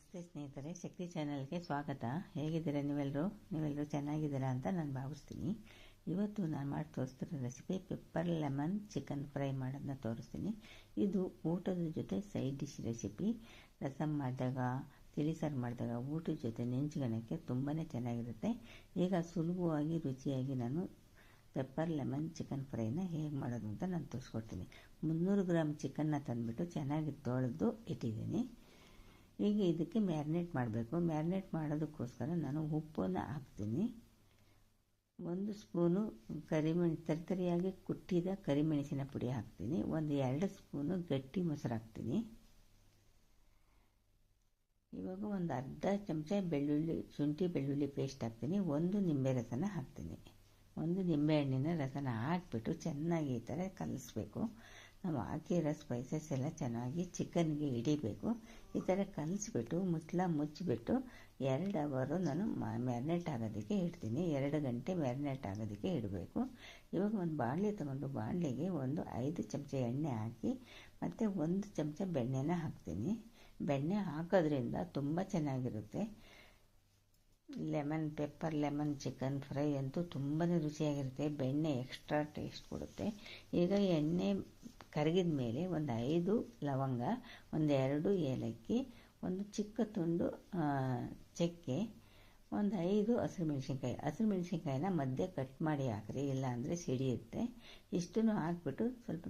ನಮಸ್ತೆ ಸ್ನೇಹಿತರೆ, ಶಕ್ತಿ ಚಾನಲ್ಗೆ ಸ್ವಾಗತ. ಹೇಗಿದ್ದೀರಾ ನೀವೆಲ್ಲರೂ ಚೆನ್ನಾಗಿದ್ದೀರಾ ಅಂತ ನಾನು ಭಾವಿಸ್ತೀನಿ. ಇವತ್ತು ನಾನು ಮಾಡಿ ತೋರಿಸ್ತಿರೋ recipe pepper lemon chicken fry ಮಾಡೋದನ್ನ ತೋರಿಸ್ತೀನಿ. ಇದು ಊಟದ ಜೊತೆ ಸೈಡ್ ಡಿಶ್ ರೆಸಿಪಿ. ರಸಮ್ ಮಾಡಿದಾಗ, ತಿಳಿಸಾರು ಮಾಡಿದಾಗ ಊಟದ ಜೊತೆ ನೆಂಚ್ಕೊಳ್ಳೋಕ್ಕೆ ತುಂಬಾ ಚೆನ್ನಾಗಿರುತ್ತೆ. ಈಗ ಸುಲಭವಾಗಿ ರುಚಿಯಾಗಿ ನಾನು ಪೆಪ್ಪರ್ ಲೆಮನ್ ಚಿಕನ್ ಫ್ರೈನ ಹೇಗೆ ಮಾಡೋದು ಅಂತ ನಾನು ತೋರಿಸ್ಕೊಡ್ತೀನಿ. 300 ಗ್ರಾಮ್ ಚಿಕನ್ನ ತಂದುಬಿಟ್ಟು ಚೆನ್ನಾಗಿ ತೊಳೆದು ಇಟ್ಟಿದ್ದೀನಿ. ಈಗ ಇದಕ್ಕೆ ಮ್ಯಾರಿನೇಟ್ ಮಾಡಬೇಕು. ಮ್ಯಾರಿನೇಟ್ ಮಾಡೋದಕ್ಕೋಸ್ಕರ ನಾನು ಉಪ್ಪನ್ನು ಹಾಕ್ತೀನಿ. 1 ಸ್ಪೂನು ತರಿತರಿಯಾಗಿ ಕುಟ್ಟಿದ ಕರಿಮೆಣಸಿನ ಪುಡಿ ಹಾಕ್ತೀನಿ. 2 ಸ್ಪೂನು ಗಟ್ಟಿ ಮೊಸರು ಹಾಕ್ತೀನಿ. ಇವಾಗ ಒಂದು ಅರ್ಧ ಚಮಚ ಶುಂಠಿ ಬೆಳ್ಳುಳ್ಳಿ ಪೇಸ್ಟ್ ಹಾಕ್ತೀನಿ. 1 ನಿಂಬೆ ರಸನ ಹಾಕ್ತೀನಿ. 1 ನಿಂಬೆಹಣ್ಣಿನ ರಸನ ಹಾಕ್ಬಿಟ್ಟು ಚೆನ್ನಾಗಿ ಈ ಥರ ಕಲಿಸ್ಬೇಕು. ನಾವು ಹಾಕಿರೋ ಸ್ಪೈಸಸ್ ಎಲ್ಲ ಚೆನ್ನಾಗಿ ಚಿಕನ್ಗೆ ಹಿಡಿಬೇಕು. ಈ ಥರ ಕಲಿಸ್ಬಿಟ್ಟು ಮುಚ್ಚಿಬಿಟ್ಟು 2 ಅವರು ನಾನು ಮ್ಯಾರಿನೇಟ್ ಆಗೋದಕ್ಕೆ ಇಡ್ತೀನಿ. 2 ಗಂಟೆ ಮ್ಯಾರಿನೇಟ್ ಆಗೋದಕ್ಕೆ ಇಡಬೇಕು. ಇವಾಗ ಒಂದು ಬಾಣಲೆ ತೊಗೊಂಡು ಬಾಣಲೆಗೆ 5 ಚಮಚ ಎಣ್ಣೆ ಹಾಕಿ ಮತ್ತು 1 ಚಮಚ ಬೆಣ್ಣೆನ ಹಾಕ್ತೀನಿ. ಬೆಣ್ಣೆ ಹಾಕೋದ್ರಿಂದ ತುಂಬ ಚೆನ್ನಾಗಿರುತ್ತೆ. ಪೆಪ್ಪರ್ ಲೆಮನ್ ಚಿಕನ್ ಫ್ರೈ ಅಂತೂ ತುಂಬಾ ರುಚಿಯಾಗಿರುತ್ತೆ. ಬೆಣ್ಣೆ ಎಕ್ಸ್ಟ್ರಾ ಟೇಸ್ಟ್ ಕೊಡುತ್ತೆ. ಈಗ ಎಣ್ಣೆ ಕರಗಿದ ಮೇಲೆ 5 ಲವಂಗ, 2 ಏಲಕ್ಕಿ, 1 ಚಿಕ್ಕ ತುಂಡು ಚಕ್ಕೆ, 5 ಹಸಿರು ಮೆಣಸಿನ್ಕಾಯಿನ ಮಧ್ಯೆ ಕಟ್ ಮಾಡಿ ಹಾಕ್ರಿ, ಇಲ್ಲಾಂದರೆ ಸಿಡಿಯುತ್ತೆ. ಇಷ್ಟನ್ನು ಹಾಕ್ಬಿಟ್ಟು ಸ್ವಲ್ಪ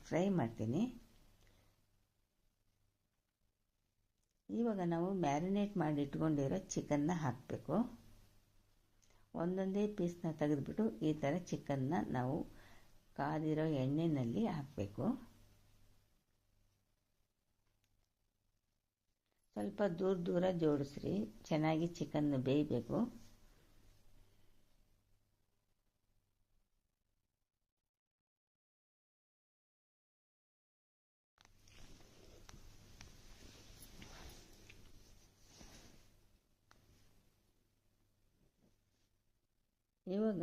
ಫ್ರೈ ಮಾಡ್ತೀನಿ. ಇವಾಗ ನಾವು ಮ್ಯಾರಿನೇಟ್ ಮಾಡಿ ಇಟ್ಕೊಂಡಿರೋ ಚಿಕನ್ನ ಹಾಕಬೇಕು. ಒಂದೊಂದೇ ಪೀಸ್ನ ತೆಗೆದುಬಿಟ್ಟು ಈ ಥರ ಚಿಕನ್ನ ನಾವು ಕಾದಿರೋ ಎಣ್ಣೆಯಲ್ಲಿ ಹಾಕಬೇಕು. ಸ್ವಲ್ಪ ದೂರ ಜೋಡಿಸ್ರಿ, ಚೆನ್ನಾಗಿ ಚಿಕನ್ ಬೇಯಬೇಕು. ಇವಾಗ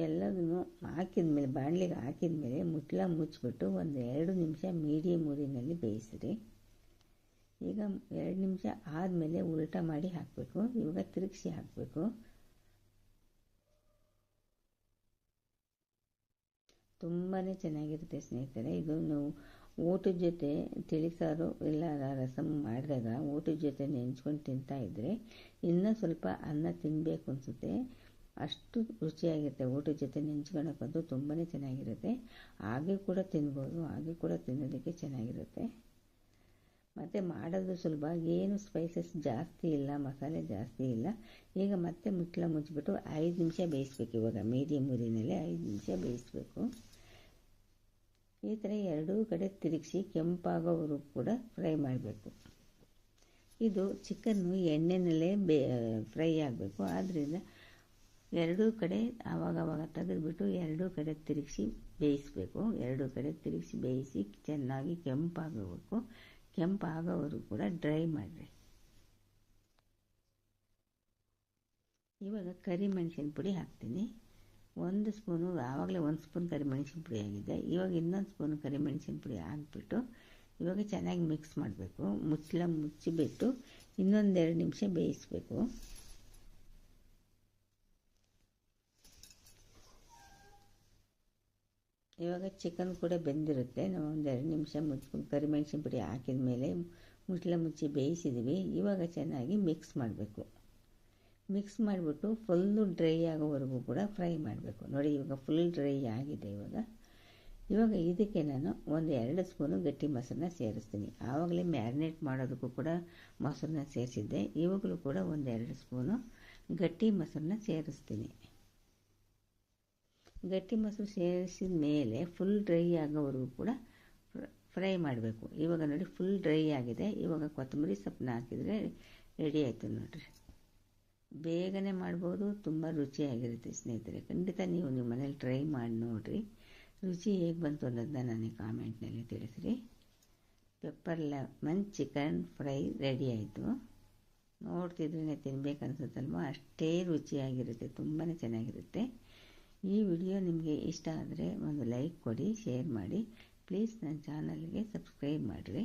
ಎಲ್ಲದನ್ನು ಹಾಕಿದ್ಮೇಲೆ ಬಾಣಲೆಗೆ ಹಾಕಿದ್ಮೇಲೆ ಮುಚ್ಚಿಬಿಟ್ಟು 2 ನಿಮಿಷ ಮೀಡಿಯಮ್ ಊರಿನಲ್ಲಿ ಬೇಯಿಸಿರಿ. ಈಗ 2 ನಿಮಿಷ ಆದಮೇಲೆ ಉಲ್ಟಾ ಮಾಡಿ ಹಾಕಬೇಕು. ಇವಾಗ ತಿರುಗಿಸಿ ಹಾಕಬೇಕು. ತುಂಬಾ ಚೆನ್ನಾಗಿರುತ್ತೆ ಸ್ನೇಹಿತರೆ. ಇದು ನಾವು ಊಟದ ಜೊತೆ ತಿಳಿಸಾರು ಇಲ್ಲ ರಸಮ್ ಮಾಡಿದಾಗ ಊಟದ ಜೊತೆ ನೆಂಚ್ಕೊಂಡು ತಿಂತಾಯಿದ್ರೆ ಇನ್ನೂ ಸ್ವಲ್ಪ ಅನ್ನ ತಿನ್ನಬೇಕು ಅನಿಸುತ್ತೆ. ಅಷ್ಟು ರುಚಿಯಾಗಿರುತ್ತೆ. ಊಟದ ಜೊತೆ ನೆಂಚ್ಕೊಳ್ಳೋಕ್ಕಂತೂ ತುಂಬಾ ಚೆನ್ನಾಗಿರುತ್ತೆ. ಹಾಗೆ ಕೂಡ ತಿನ್ಬೋದು. ಹಾಗೆ ಕೂಡ ತಿನ್ನೋದಕ್ಕೆ ಚೆನ್ನಾಗಿರುತ್ತೆ. ಮತ್ತು ಮಾಡೋದು ಸುಲಭ. ಏನು ಸ್ಪೈಸಸ್ ಜಾಸ್ತಿ ಇಲ್ಲ, ಮಸಾಲೆ ಜಾಸ್ತಿ ಇಲ್ಲ. ಈಗ ಮತ್ತೆ ಮುಚ್ಚಿಬಿಟ್ಟು 5 ನಿಮಿಷ ಬೇಯಿಸ್ಬೇಕು. ಇವಾಗ ಮೀಡಿಯಮ್ ಊರಿನಲ್ಲಿ 5 ನಿಮಿಷ ಬೇಯಿಸ್ಬೇಕು. ಈ ಥರ 2 ಕಡೆ ತಿರುಗಿಸಿ ಕೆಂಪಾಗೋವರೆಗೂ ಕೂಡ ಫ್ರೈ ಮಾಡಬೇಕು. ಇದು ಚಿಕನ್ನು ಎಣ್ಣೆನಲ್ಲೇ ಫ್ರೈ ಆಗಬೇಕು. ಆದ್ದರಿಂದ 2 ಕಡೆ ಆವಾಗವಾಗ ತೆಗೆದುಬಿಟ್ಟು 2 ಕಡೆ ತಿರುಗಿಸಿ ಬೇಯಿಸಬೇಕು. 2 ಕಡೆ ತಿರುಗಿಸಿ ಬೇಯಿಸಿ ಚೆನ್ನಾಗಿ ಕೆಂಪಾಗಬೇಕು. ಕೆಂಪಾಗೋವರೆಗೂ ಕೂಡ ಡ್ರೈ ಮಾಡಿರಿ. ಇವಾಗ ಕರಿಮೆಣಸಿನ ಪುಡಿ ಹಾಕ್ತೀನಿ. 1 ಸ್ಪೂನು, ಆವಾಗಲೇ 1 ಸ್ಪೂನ್ ಕರಿಮೆಣಸಿನ ಪುಡಿ ಆಗಿದೆ. ಇವಾಗ ಇನ್ನೊಂದು ಸ್ಪೂನು ಕರಿಮೆಣಸಿನ ಪುಡಿ ಹಾಕ್ಬಿಟ್ಟು ಇವಾಗ ಚೆನ್ನಾಗಿ ಮಿಕ್ಸ್ ಮಾಡಬೇಕು. ಮುಚ್ಚಿಬಿಟ್ಟು ಇನ್ನೊಂದು 2 ನಿಮಿಷ ಬೇಯಿಸಬೇಕು. ಇವಾಗ ಚಿಕನ್ ಕೂಡ ಬೆಂದಿರುತ್ತೆ. ನಾವು 2 ನಿಮಿಷ ಕರಿಮೆಣಸಿನ ಪುಡಿ ಹಾಕಿದ ಮೇಲೆ ಮುಚ್ಚಿ ಬೇಯಿಸಿದ್ವಿ. ಇವಾಗ ಚೆನ್ನಾಗಿ ಮಿಕ್ಸ್ ಮಾಡಬೇಕು. ಮಿಕ್ಸ್ ಮಾಡಿಬಿಟ್ಟು ಫುಲ್ಲು ಡ್ರೈ ಆಗೋವರೆಗೂ ಕೂಡ ಫ್ರೈ ಮಾಡಬೇಕು. ನೋಡಿ, ಇವಾಗ ಫುಲ್ ಡ್ರೈ ಆಗಿದೆ. ಇವಾಗ ಇದಕ್ಕೆ ನಾನು 2 ಸ್ಪೂನು ಗಟ್ಟಿ ಮೊಸರನ್ನ ಸೇರಿಸ್ತೀನಿ. ಆವಾಗಲೇ ಮ್ಯಾರಿನೇಟ್ ಮಾಡೋದಕ್ಕೂ ಕೂಡ ಮೊಸರನ್ನ ಸೇರಿಸಿದ್ದೆ. ಇವಾಗಲೂ ಕೂಡ 2 ಸ್ಪೂನು ಗಟ್ಟಿ ಮೊಸರನ್ನ ಸೇರಿಸ್ತೀನಿ. ಗಟ್ಟಿ ಮೊಸರು ಸೇರಿಸಿದ ಮೇಲೆ ಫುಲ್ ಡ್ರೈ ಆಗೋವರೆಗೂ ಕೂಡ ಫ್ರೈ ಮಾಡಬೇಕು. ಇವಾಗ ನೋಡಿ ಫುಲ್ ಡ್ರೈ ಆಗಿದೆ. ಇವಾಗ ಕೊತ್ತಂಬರಿ ಸೊಪ್ಪನ್ನ ಹಾಕಿದರೆ ರೆಡಿ ಆಯಿತು ನೋಡಿರಿ. ಬೇಗನೆ ಮಾಡ್ಬೋದು. ತುಂಬ ರುಚಿಯಾಗಿರುತ್ತೆ ಸ್ನೇಹಿತರೆ. ಖಂಡಿತ ನೀವು ನಿಮ್ಮ ಮನೇಲಿ ಟ್ರೈ ಮಾಡಿ ನೋಡಿರಿ. ರುಚಿ ಹೇಗೆ ಬಂತು ಅನ್ನೋದನ್ನ ನನಗೆ ಕಾಮೆಂಟ್ನಲ್ಲಿ ತಿಳಿಸ್ರಿ. Pepper lemon chicken fry ready ಆಯಿತು. ನೋಡ್ತಿದ್ರೇ ತಿನ್ಬೇಕು ಅನ್ಸುತ್ತಲ್ವ, ಅಷ್ಟೇ ರುಚಿಯಾಗಿರುತ್ತೆ. ತುಂಬಾ ಚೆನ್ನಾಗಿರುತ್ತೆ. ಈ ವಿಡಿಯೋ ನಿಮಗೆ ಇಷ್ಟ ಆದರೆ ಒಂದು ಲೈಕ್ ಕೊಡಿ, ಶೇರ್ ಮಾಡಿ. ಪ್ಲೀಸ್ ನನ್ನ ಚಾನಲ್ಗೆ ಸಬ್ಸ್ಕ್ರೈಬ್ ಮಾಡಿರಿ.